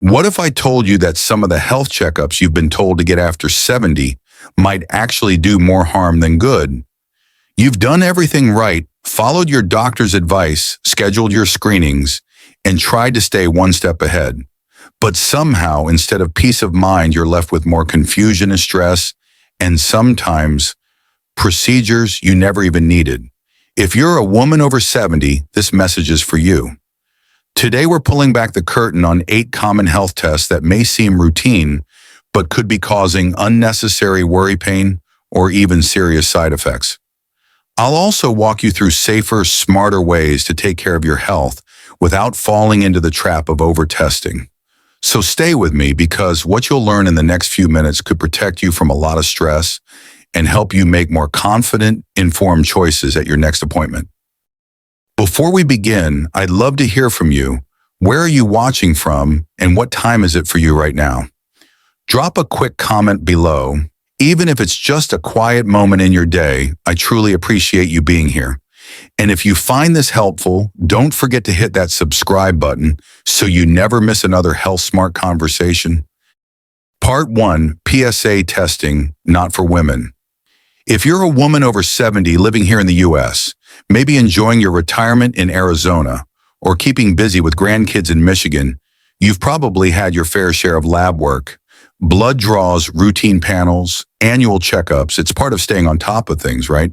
What if I told you that some of the health checkups you've been told to get after 70 might actually do more harm than good? You've done everything right, followed your doctor's advice, scheduled your screenings, and tried to stay one step ahead. But somehow, instead of peace of mind, you're left with more confusion and stress, and sometimes procedures you never even needed. If you're a woman over 70, this message is for you. Today we're pulling back the curtain on 8 common health tests that may seem routine, but could be causing unnecessary worry pain or even serious side effects. I'll also walk you through safer, smarter ways to take care of your health without falling into the trap of over-testing. So stay with me, because what you'll learn in the next few minutes could protect you from a lot of stress and help you make more confident, informed choices at your next appointment. Before we begin, I'd love to hear from you. Where are you watching from, and what time is it for you right now? Drop a quick comment below. Even if it's just a quiet moment in your day, I truly appreciate you being here. And if you find this helpful, don't forget to hit that subscribe button so you never miss another Health Smart conversation. Part 1, PSA testing, not for women. If you're a woman over 70 living here in the U.S., maybe enjoying your retirement in Arizona, or keeping busy with grandkids in Michigan, you've probably had your fair share of lab work, blood draws, routine panels, annual checkups. It's part of staying on top of things, right?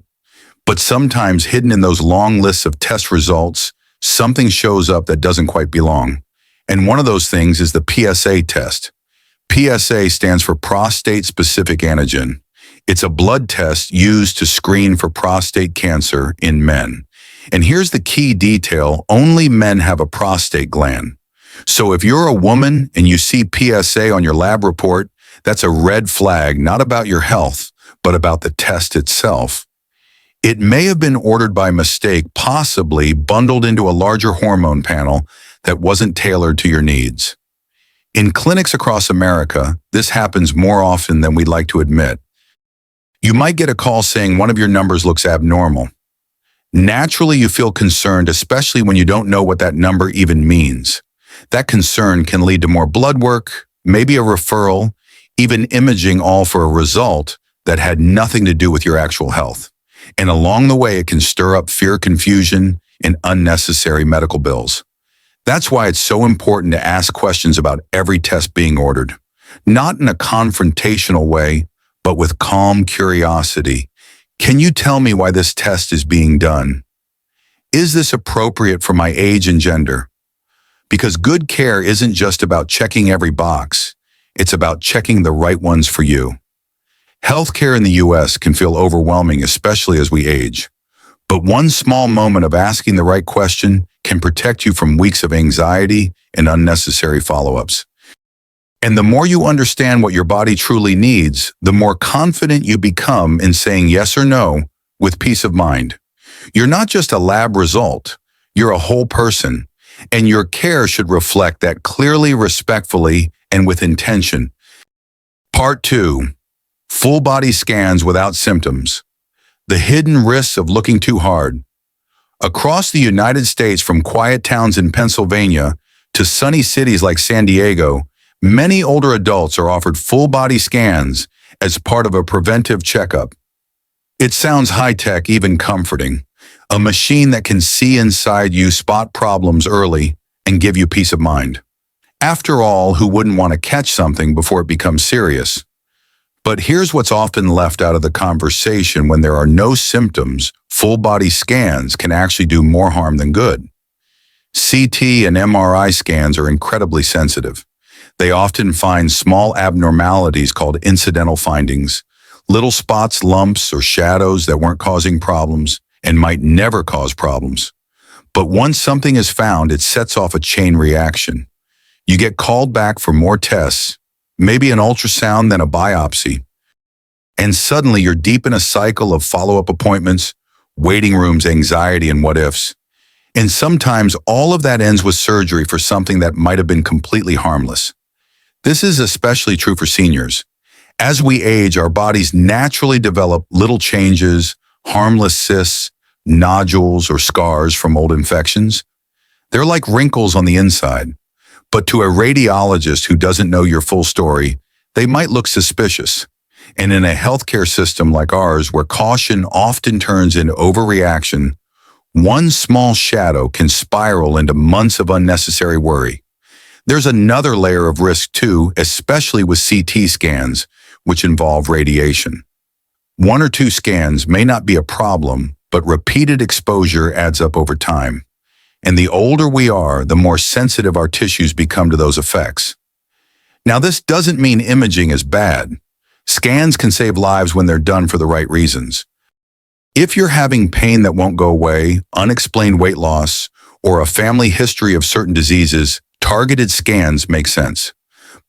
But sometimes hidden in those long lists of test results, something shows up that doesn't quite belong. And one of those things is the PSA test. PSA stands for prostate-specific antigen. It's a blood test used to screen for prostate cancer in men. And here's the key detail: only men have a prostate gland. So if you're a woman and you see PSA on your lab report, that's a red flag, not about your health, but about the test itself. It may have been ordered by mistake, possibly bundled into a larger hormone panel that wasn't tailored to your needs. In clinics across America, this happens more often than we'd like to admit. You might get a call saying one of your numbers looks abnormal. Naturally, you feel concerned, especially when you don't know what that number even means. That concern can lead to more blood work, maybe a referral, even imaging, all for a result that had nothing to do with your actual health. And along the way, it can stir up fear, confusion, and unnecessary medical bills. That's why it's so important to ask questions about every test being ordered, not in a confrontational way, but with calm curiosity. Can you tell me why this test is being done? Is this appropriate for my age and gender? Because good care isn't just about checking every box. It's about checking the right ones for you. Healthcare in the U.S. can feel overwhelming, especially as we age. But one small moment of asking the right question can protect you from weeks of anxiety and unnecessary follow-ups. And the more you understand what your body truly needs, the more confident you become in saying yes or no with peace of mind. You're not just a lab result, you're a whole person, and your care should reflect that clearly, respectfully, and with intention. Part 2, full body scans without symptoms. The hidden risks of looking too hard. Across the United States, from quiet towns in Pennsylvania to sunny cities like San Diego, many older adults are offered full-body scans as part of a preventive checkup. It sounds high-tech, even comforting. A machine that can see inside you, spot problems early, and give you peace of mind. After all, who wouldn't want to catch something before it becomes serious? But here's what's often left out of the conversation: when there are no symptoms, full-body scans can actually do more harm than good. CT and MRI scans are incredibly sensitive. They often find small abnormalities called incidental findings, little spots, lumps, or shadows that weren't causing problems and might never cause problems. But once something is found, it sets off a chain reaction. You get called back for more tests, maybe an ultrasound, then a biopsy. And suddenly you're deep in a cycle of follow-up appointments, waiting rooms, anxiety, and what-ifs. And sometimes all of that ends with surgery for something that might have been completely harmless. This is especially true for seniors. As we age, our bodies naturally develop little changes, harmless cysts, nodules, or scars from old infections. They're like wrinkles on the inside. But to a radiologist who doesn't know your full story, they might look suspicious. And in a healthcare system like ours, where caution often turns into overreaction, one small shadow can spiral into months of unnecessary worry. There's another layer of risk too, especially with CT scans, which involve radiation. One or two scans may not be a problem, but repeated exposure adds up over time. And the older we are, the more sensitive our tissues become to those effects. Now, this doesn't mean imaging is bad. Scans can save lives when they're done for the right reasons. If you're having pain that won't go away, unexplained weight loss, or a family history of certain diseases, targeted scans make sense.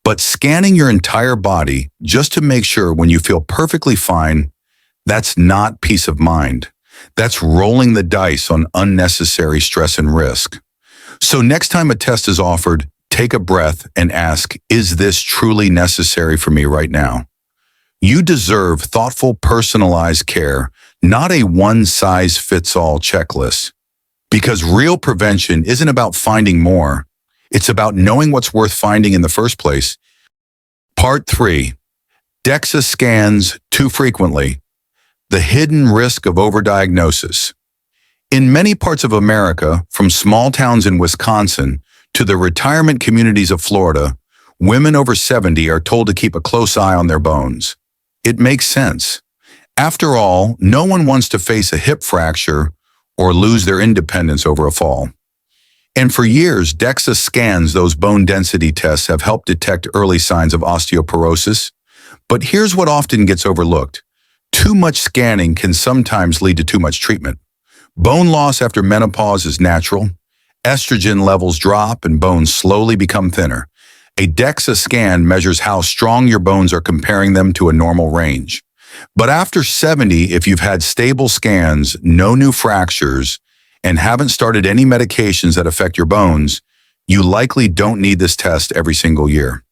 But scanning your entire body just to make sure when you feel perfectly fine, that's not peace of mind. That's rolling the dice on unnecessary stress and risk. So next time a test is offered, take a breath and ask, is this truly necessary for me right now? You deserve thoughtful, personalized care, not a one-size-fits-all checklist. Because real prevention isn't about finding more. It's about knowing what's worth finding in the first place. Part 3. DEXA scans too frequently. The hidden risk of overdiagnosis. In many parts of America, from small towns in Wisconsin to the retirement communities of Florida, women over 70 are told to keep a close eye on their bones. It makes sense. After all, no one wants to face a hip fracture or lose their independence over a fall. And for years, DEXA scans, those bone density tests, have helped detect early signs of osteoporosis. But here's what often gets overlooked. Too much scanning can sometimes lead to too much treatment. Bone loss after menopause is natural. Estrogen levels drop and bones slowly become thinner. A DEXA scan measures how strong your bones are comparing them to a normal range. But after 70, if you've had stable scans, no new fractures, and haven't started any medications that affect your bones, you likely don't need this test every single year.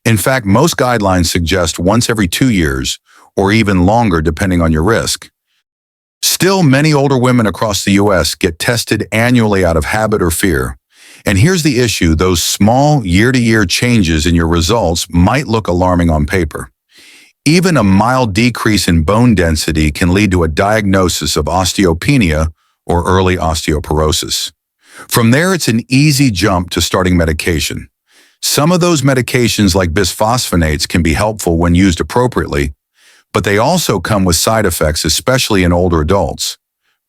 In fact, most guidelines suggest once every 2 years, or even longer depending on your risk. Still, many older women across the U.S. get tested annually out of habit or fear. And here's the issue, those small year-to-year changes in your results might look alarming on paper. Even a mild decrease in bone density can lead to a diagnosis of osteopenia or early osteoporosis. From there, it's an easy jump to starting medication. Some of those medications, like bisphosphonates, can be helpful when used appropriately, but they also come with side effects, especially in older adults.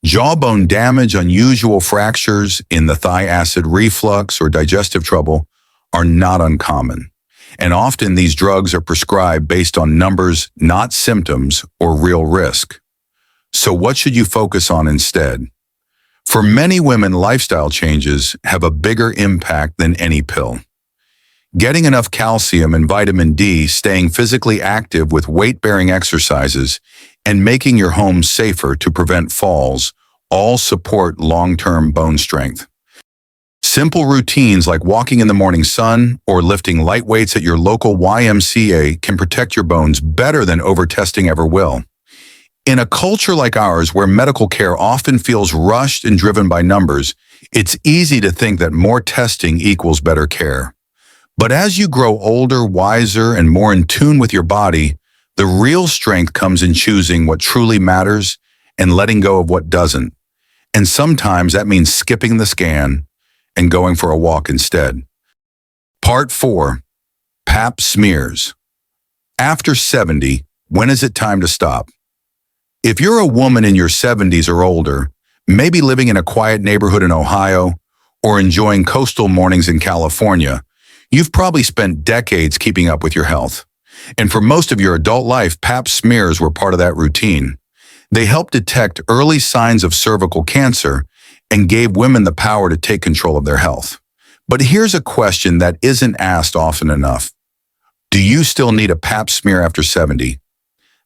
Jawbone damage, unusual fractures in the thigh, acid reflux, or digestive trouble are not uncommon. And often these drugs are prescribed based on numbers, not symptoms or real risk. So what should you focus on instead? For many women, lifestyle changes have a bigger impact than any pill. Getting enough calcium and vitamin D, staying physically active with weight-bearing exercises, and making your home safer to prevent falls all support long-term bone strength. Simple routines like walking in the morning sun or lifting light weights at your local YMCA can protect your bones better than over-testing ever will. In a culture like ours, where medical care often feels rushed and driven by numbers, it's easy to think that more testing equals better care. But as you grow older, wiser, and more in tune with your body, the real strength comes in choosing what truly matters and letting go of what doesn't. And sometimes that means skipping the scan and going for a walk instead. Part 4. Pap smears. After 70, when is it time to stop? If you're a woman in your 70s or older, maybe living in a quiet neighborhood in Ohio or enjoying coastal mornings in California, you've probably spent decades keeping up with your health. And for most of your adult life, pap smears were part of that routine. They helped detect early signs of cervical cancer and gave women the power to take control of their health. But here's a question that isn't asked often enough. Do you still need a pap smear after 70?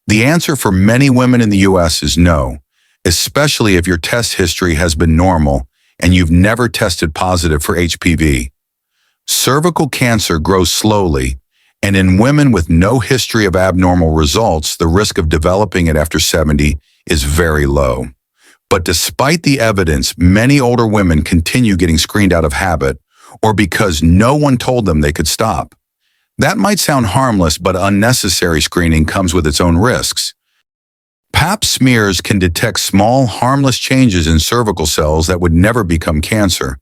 The answer for many women in the U.S. is no, especially if your test history has been normal and you've never tested positive for HPV. Cervical cancer grows slowly, and in women with no history of abnormal results, the risk of developing it after 70 is very low. But despite the evidence, many older women continue getting screened out of habit or because no one told them they could stop. That might sound harmless, but unnecessary screening comes with its own risks. Pap smears can detect small, harmless changes in cervical cells that would never become cancer.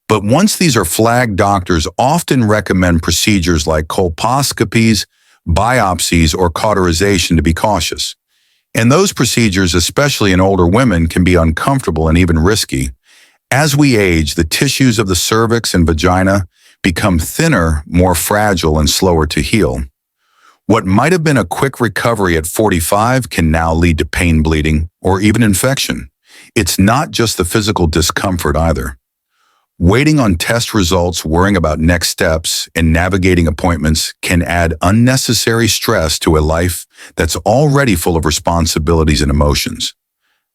But once these are flagged, doctors often recommend procedures like colposcopies, biopsies, or cauterization to be cautious. And those procedures, especially in older women, can be uncomfortable and even risky. As we age, the tissues of the cervix and vagina become thinner, more fragile, and slower to heal. What might have been a quick recovery at 45 can now lead to pain, bleeding, or even infection. It's not just the physical discomfort either. Waiting on test results, worrying about next steps, and navigating appointments can add unnecessary stress to a life that's already full of responsibilities and emotions.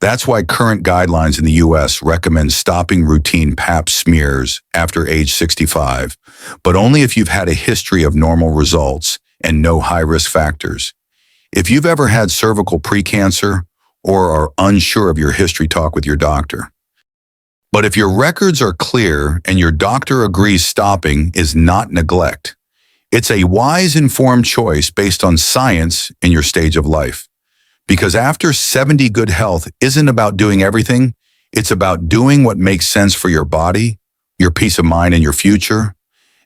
That's why current guidelines in the U.S. recommend stopping routine Pap smears after age 65, but only if you've had a history of normal results and no high-risk factors. If you've ever had cervical precancer or are unsure of your history, talk with your doctor. But if your records are clear and your doctor agrees, stopping is not neglect. It's a wise, informed choice based on science and your stage of life. Because after 70, good health isn't about doing everything. It's about doing what makes sense for your body, your peace of mind, and your future.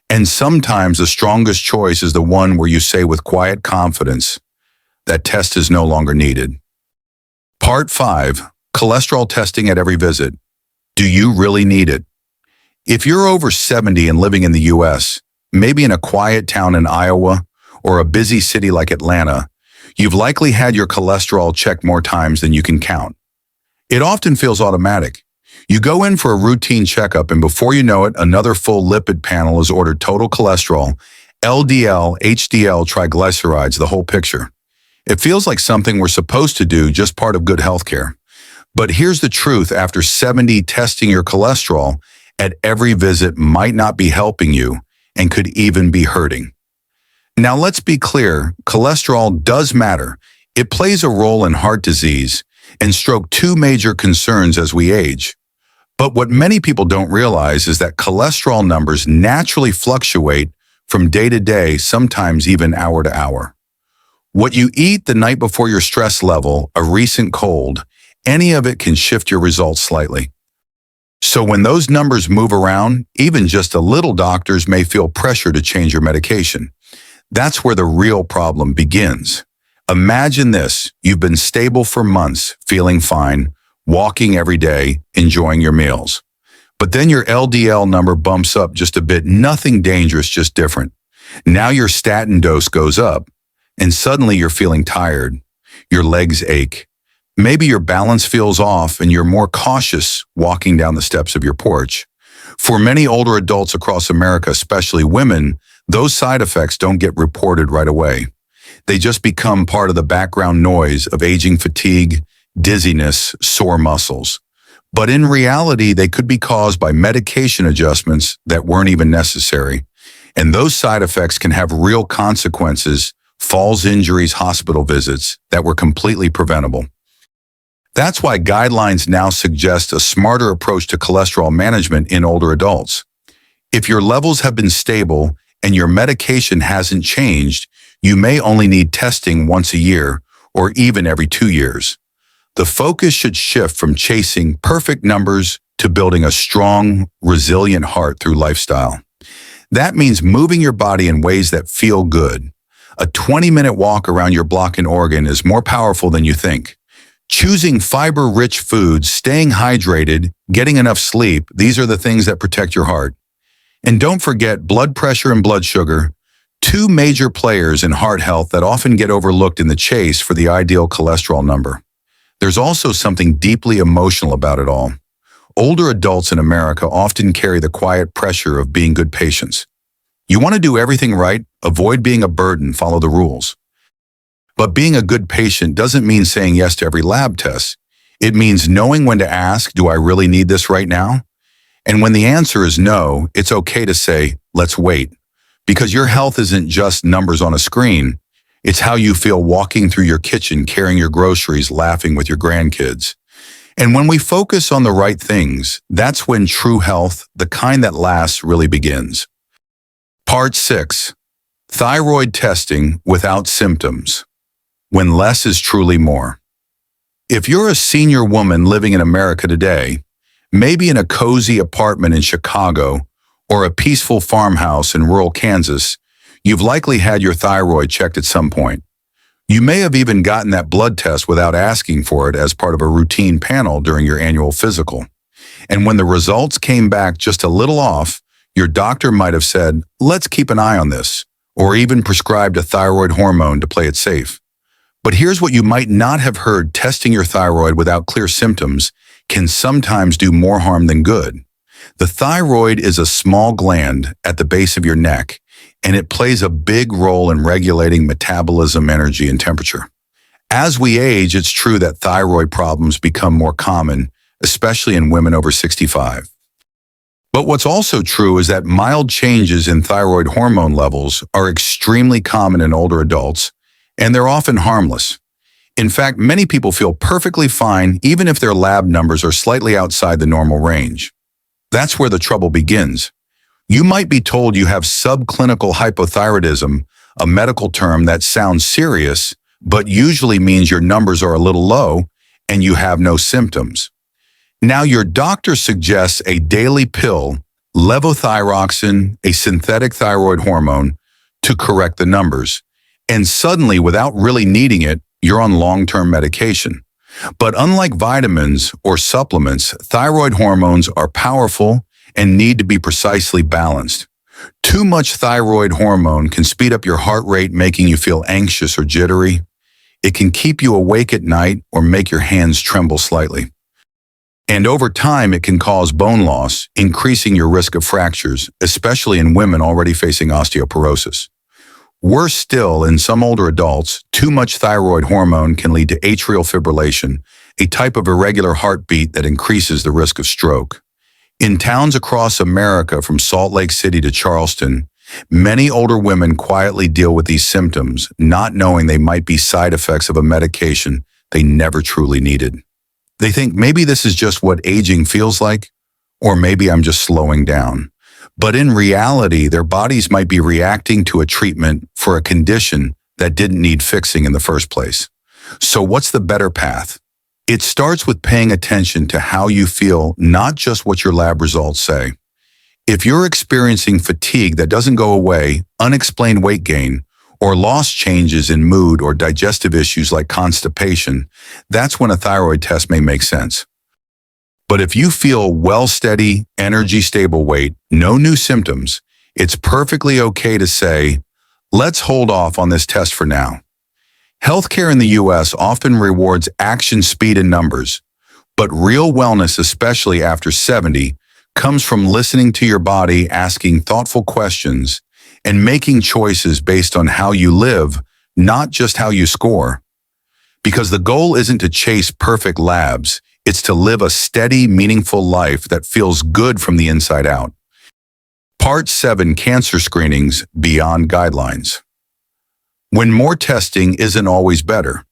And sometimes the strongest choice is the one where you say with quiet confidence, that test is no longer needed. Part 5. Cholesterol testing at every visit. Do you really need it? If you're over 70 and living in the U.S., maybe in a quiet town in Iowa or a busy city like Atlanta, you've likely had your cholesterol checked more times than you can count. It often feels automatic. You go in for a routine checkup, and before you know it, another full lipid panel is ordered: total cholesterol, LDL, HDL, triglycerides, the whole picture. It feels like something we're supposed to do, just part of good healthcare. But here's the truth: after 70, testing your cholesterol at every visit might not be helping you and could even be hurting. Now let's be clear, cholesterol does matter. It plays a role in heart disease and stroke, two major concerns as we age. But what many people don't realize is that cholesterol numbers naturally fluctuate from day to day, sometimes even hour to hour. What you eat the night before, your stress level, a recent cold, any of it can shift your results slightly. So when those numbers move around, even just a little, doctors may feel pressure to change your medication. That's where the real problem begins. Imagine this: you've been stable for months, feeling fine, walking every day, enjoying your meals. But then your LDL number bumps up just a bit, nothing dangerous, just different. Now your statin dose goes up, and suddenly you're feeling tired. Your legs ache. Maybe your balance feels off and you're more cautious walking down the steps of your porch. For many older adults across America, especially women, those side effects don't get reported right away. They just become part of the background noise of aging, fatigue, dizziness, sore muscles. But in reality, they could be caused by medication adjustments that weren't even necessary. And those side effects can have real consequences: falls, injuries, hospital visits that were completely preventable. That's why guidelines now suggest a smarter approach to cholesterol management in older adults. If your levels have been stable and your medication hasn't changed, you may only need testing once a year or even every 2 years. The focus should shift from chasing perfect numbers to building a strong, resilient heart through lifestyle. That means moving your body in ways that feel good. A 20-minute walk around your block in Oregon is more powerful than you think. Choosing fiber-rich foods, staying hydrated, getting enough sleep, these are the things that protect your heart. And don't forget blood pressure and blood sugar, two major players in heart health that often get overlooked in the chase for the ideal cholesterol number. There's also something deeply emotional about it all. Older adults in America often carry the quiet pressure of being good patients. You want to do everything right, avoid being a burden, follow the rules. But being a good patient doesn't mean saying yes to every lab test. It means knowing when to ask, do I really need this right now? And when the answer is no, it's okay to say, let's wait. Because your health isn't just numbers on a screen. It's how you feel walking through your kitchen, carrying your groceries, laughing with your grandkids. And when we focus on the right things, that's when true health, the kind that lasts, really begins. Part 6. Thyroid testing without symptoms. When less is truly more. If you're a senior woman living in America today, maybe in a cozy apartment in Chicago or a peaceful farmhouse in rural Kansas, you've likely had your thyroid checked at some point. You may have even gotten that blood test without asking for it as part of a routine panel during your annual physical. And when the results came back just a little off, your doctor might have said, "Let's keep an eye on this," or even prescribed a thyroid hormone to play it safe. But here's what you might not have heard: testing your thyroid without clear symptoms can sometimes do more harm than good. The thyroid is a small gland at the base of your neck, and it plays a big role in regulating metabolism, energy, and temperature. As we age, it's true that thyroid problems become more common, especially in women over 65. But what's also true is that mild changes in thyroid hormone levels are extremely common in older adults, and they're often harmless. In fact, many people feel perfectly fine even if their lab numbers are slightly outside the normal range. That's where the trouble begins. You might be told you have subclinical hypothyroidism, a medical term that sounds serious, but usually means your numbers are a little low and you have no symptoms. Now your doctor suggests a daily pill, levothyroxine, a synthetic thyroid hormone, to correct the numbers. And suddenly, without really needing it, you're on long-term medication. But unlike vitamins or supplements, thyroid hormones are powerful and need to be precisely balanced. Too much thyroid hormone can speed up your heart rate, making you feel anxious or jittery. It can keep you awake at night or make your hands tremble slightly. And over time, it can cause bone loss, increasing your risk of fractures, especially in women already facing osteoporosis. Worse still, in some older adults, too much thyroid hormone can lead to atrial fibrillation, a type of irregular heartbeat that increases the risk of stroke. In towns across America, from Salt Lake City to Charleston, many older women quietly deal with these symptoms, not knowing they might be side effects of a medication they never truly needed. They think maybe this is just what aging feels like, or maybe I'm just slowing down. But in reality, their bodies might be reacting to a treatment for a condition that didn't need fixing in the first place. So what's the better path? It starts with paying attention to how you feel, not just what your lab results say. If you're experiencing fatigue that doesn't go away, unexplained weight gain, or lost changes in mood or digestive issues like constipation, that's when a thyroid test may make sense. But if you feel well, steady, energy, stable weight, no new symptoms, it's perfectly okay to say, let's hold off on this test for now. Healthcare in the U.S. often rewards action, speed, and numbers, but real wellness, especially after 70, comes from listening to your body, asking thoughtful questions, and making choices based on how you live, not just how you score. Because the goal isn't to chase perfect labs, it's to live a steady, meaningful life that feels good from the inside out. Part 7. Cancer screenings beyond guidelines. When more testing isn't always better.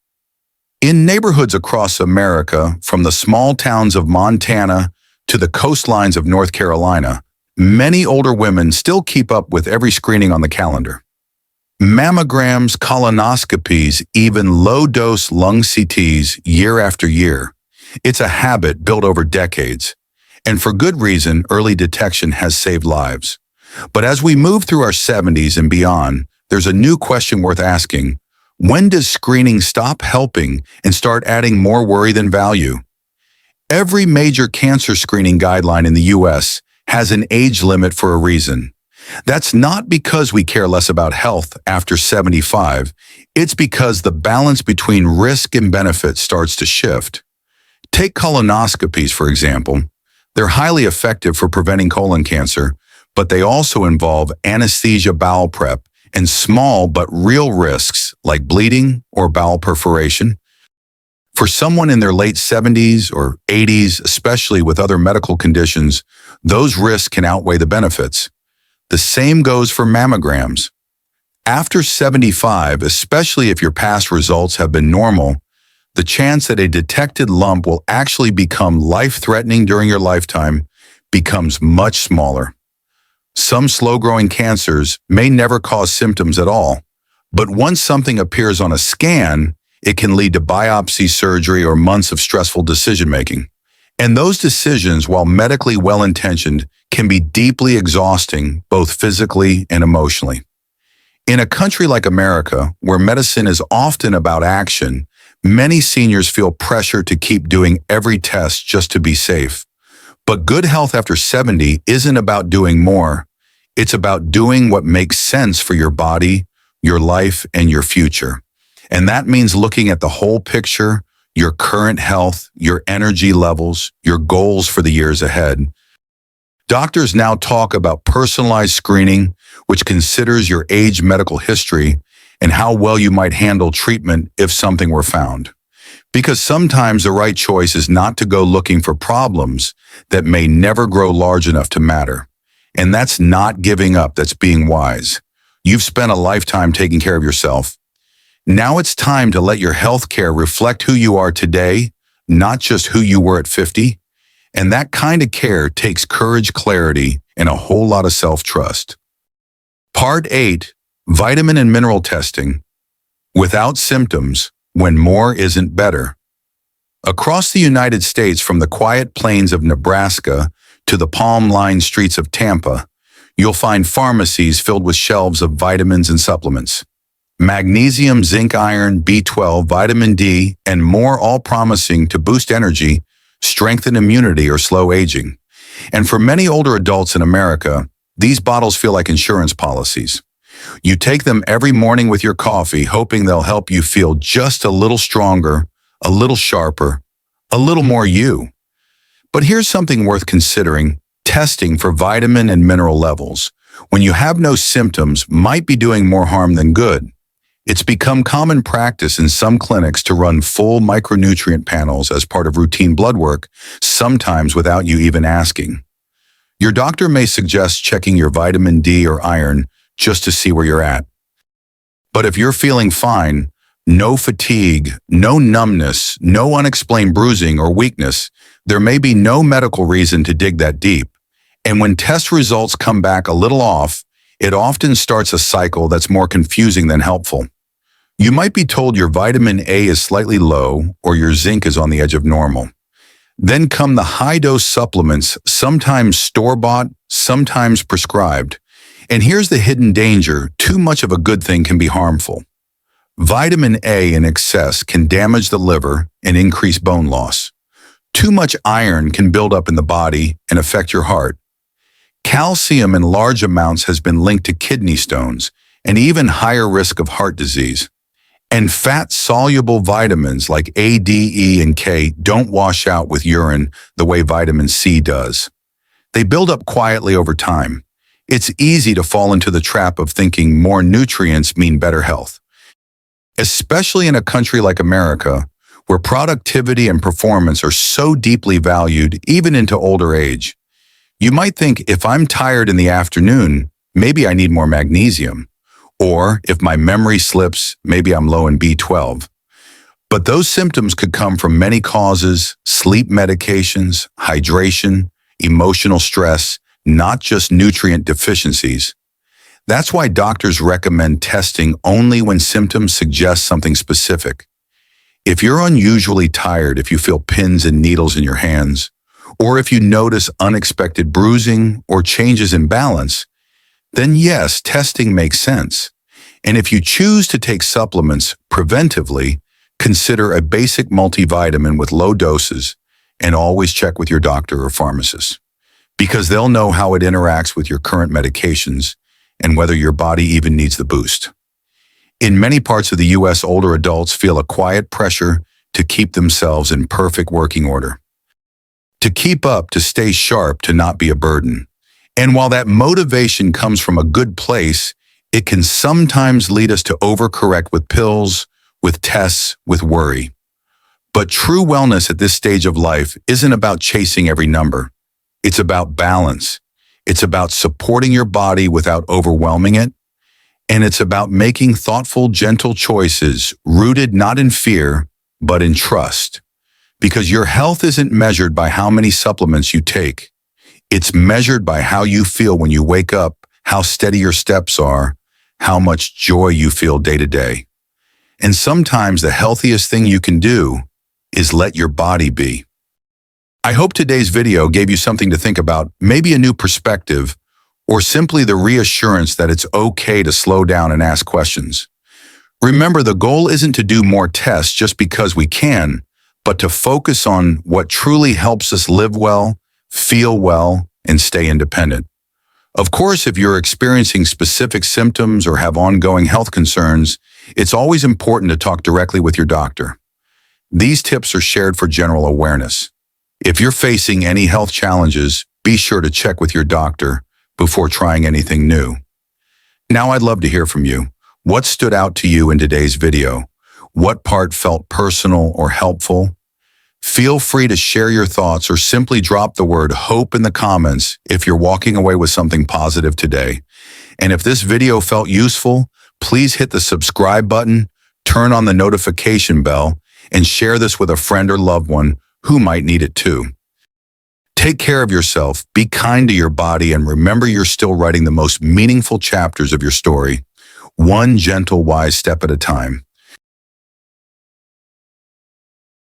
In neighborhoods across America, from the small towns of Montana to the coastlines of North Carolina, many older women still keep up with every screening on the calendar. Mammograms, colonoscopies, even low-dose lung CTs year after year. It's a habit built over decades. And for good reason, early detection has saved lives. But as we move through our 70s and beyond, there's a new question worth asking. When does screening stop helping and start adding more worry than value? Every major cancer screening guideline in the U.S. has an age limit for a reason. That's not because we care less about health after 75. It's because the balance between risk and benefit starts to shift. Take colonoscopies, for example. They're highly effective for preventing colon cancer, but they also involve anesthesia, bowel prep, and small but real risks like bleeding or bowel perforation. For someone in their late 70s or 80s, especially with other medical conditions, those risks can outweigh the benefits. The same goes for mammograms. After 75, especially if your past results have been normal, the chance that a detected lump will actually become life-threatening during your lifetime becomes much smaller. Some slow-growing cancers may never cause symptoms at all, but once something appears on a scan, it can lead to biopsy, surgery, or months of stressful decision-making. And those decisions, while medically well-intentioned, can be deeply exhausting, both physically and emotionally. In a country like America, where medicine is often about action, many seniors feel pressure to keep doing every test just to be safe. But good health after 70 isn't about doing more. It's about doing what makes sense for your body, your life, and your future. And that means looking at the whole picture, your current health, your energy levels, your goals for the years ahead. Doctors now talk about personalized screening, which considers your age, medical history, and how well you might handle treatment if something were found. Because sometimes the right choice is not to go looking for problems that may never grow large enough to matter. And that's not giving up, that's being wise. You've spent a lifetime taking care of yourself. Now it's time to let your health care reflect who you are today, not just who you were at 50. And that kind of care takes courage, clarity, and a whole lot of self-trust. Part 8, Vitamin and Mineral Testing. Without symptoms, when more isn't better. Across the United States, from the quiet plains of Nebraska to the palm-lined streets of Tampa, you'll find pharmacies filled with shelves of vitamins and supplements. Magnesium, zinc, iron, B12, vitamin D, and more, all promising to boost energy, strengthen immunity, or slow aging. And for many older adults in America, these bottles feel like insurance policies. You take them every morning with your coffee, hoping they'll help you feel just a little stronger, a little sharper, a little more you. But here's something worth considering: testing for vitamin and mineral levels, when you have no symptoms, might be doing more harm than good. It's become common practice in some clinics to run full micronutrient panels as part of routine blood work, sometimes without you even asking. Your doctor may suggest checking your vitamin D or iron just to see where you're at. But if you're feeling fine, no fatigue, no numbness, no unexplained bruising or weakness, there may be no medical reason to dig that deep. And when test results come back a little off, it often starts a cycle that's more confusing than helpful. You might be told your vitamin A is slightly low or your zinc is on the edge of normal. Then come the high-dose supplements, sometimes store-bought, sometimes prescribed. And here's the hidden danger: too much of a good thing can be harmful. Vitamin A in excess can damage the liver and increase bone loss. Too much iron can build up in the body and affect your heart. Calcium in large amounts has been linked to kidney stones and even higher risk of heart disease. And fat-soluble vitamins like A, D, E, and K don't wash out with urine the way vitamin C does. They build up quietly over time. It's easy to fall into the trap of thinking more nutrients mean better health. Especially in a country like America, where productivity and performance are so deeply valued even into older age. You might think, if I'm tired in the afternoon, maybe I need more magnesium. Or if my memory slips, maybe I'm low in B12. But those symptoms could come from many causes: sleep medications, hydration, emotional stress, not just nutrient deficiencies. That's why doctors recommend testing only when symptoms suggest something specific. If you're unusually tired, if you feel pins and needles in your hands, or if you notice unexpected bruising or changes in balance, then yes, testing makes sense. And if you choose to take supplements preventively, consider a basic multivitamin with low doses, and always check with your doctor or pharmacist, because they'll know how it interacts with your current medications and whether your body even needs the boost. In many parts of the U.S., older adults feel a quiet pressure to keep themselves in perfect working order, to keep up, to stay sharp, to not be a burden. And while that motivation comes from a good place, it can sometimes lead us to overcorrect with pills, with tests, with worry. But true wellness at this stage of life isn't about chasing every number. It's about balance. It's about supporting your body without overwhelming it. And it's about making thoughtful, gentle choices rooted not in fear, but in trust. Because your health isn't measured by how many supplements you take. It's measured by how you feel when you wake up, how steady your steps are, how much joy you feel day to day. And sometimes the healthiest thing you can do is let your body be. I hope today's video gave you something to think about, maybe a new perspective, or simply the reassurance that it's okay to slow down and ask questions. Remember, the goal isn't to do more tests just because we can, but to focus on what truly helps us live well, feel well, and stay independent. Of course, if you're experiencing specific symptoms or have ongoing health concerns, it's always important to talk directly with your doctor. These tips are shared for general awareness. If you're facing any health challenges, be sure to check with your doctor before trying anything new. Now I'd love to hear from you. What stood out to you in today's video? What part felt personal or helpful? Feel free to share your thoughts or simply drop the word hope in the comments if you're walking away with something positive today. And if this video felt useful, please hit the subscribe button, turn on the notification bell, and share this with a friend or loved one who might need it too. Take care of yourself, be kind to your body, and remember you're still writing the most meaningful chapters of your story, one gentle, wise step at a time.